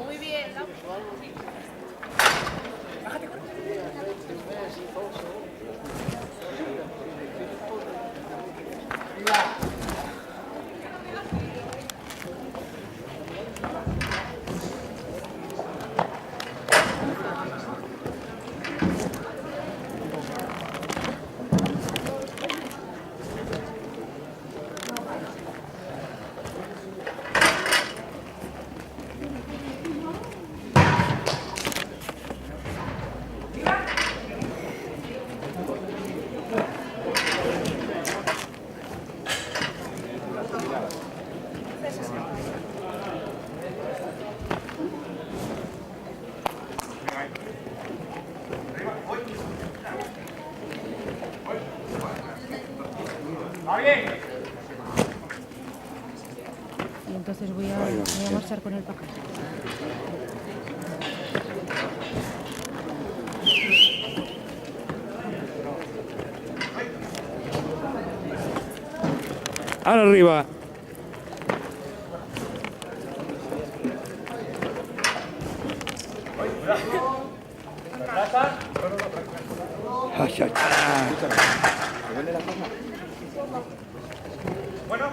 Muy bien, ¿no? Y entonces voy a marchar con el pajar. Ahora arriba. Ay, ay, ay. Bueno,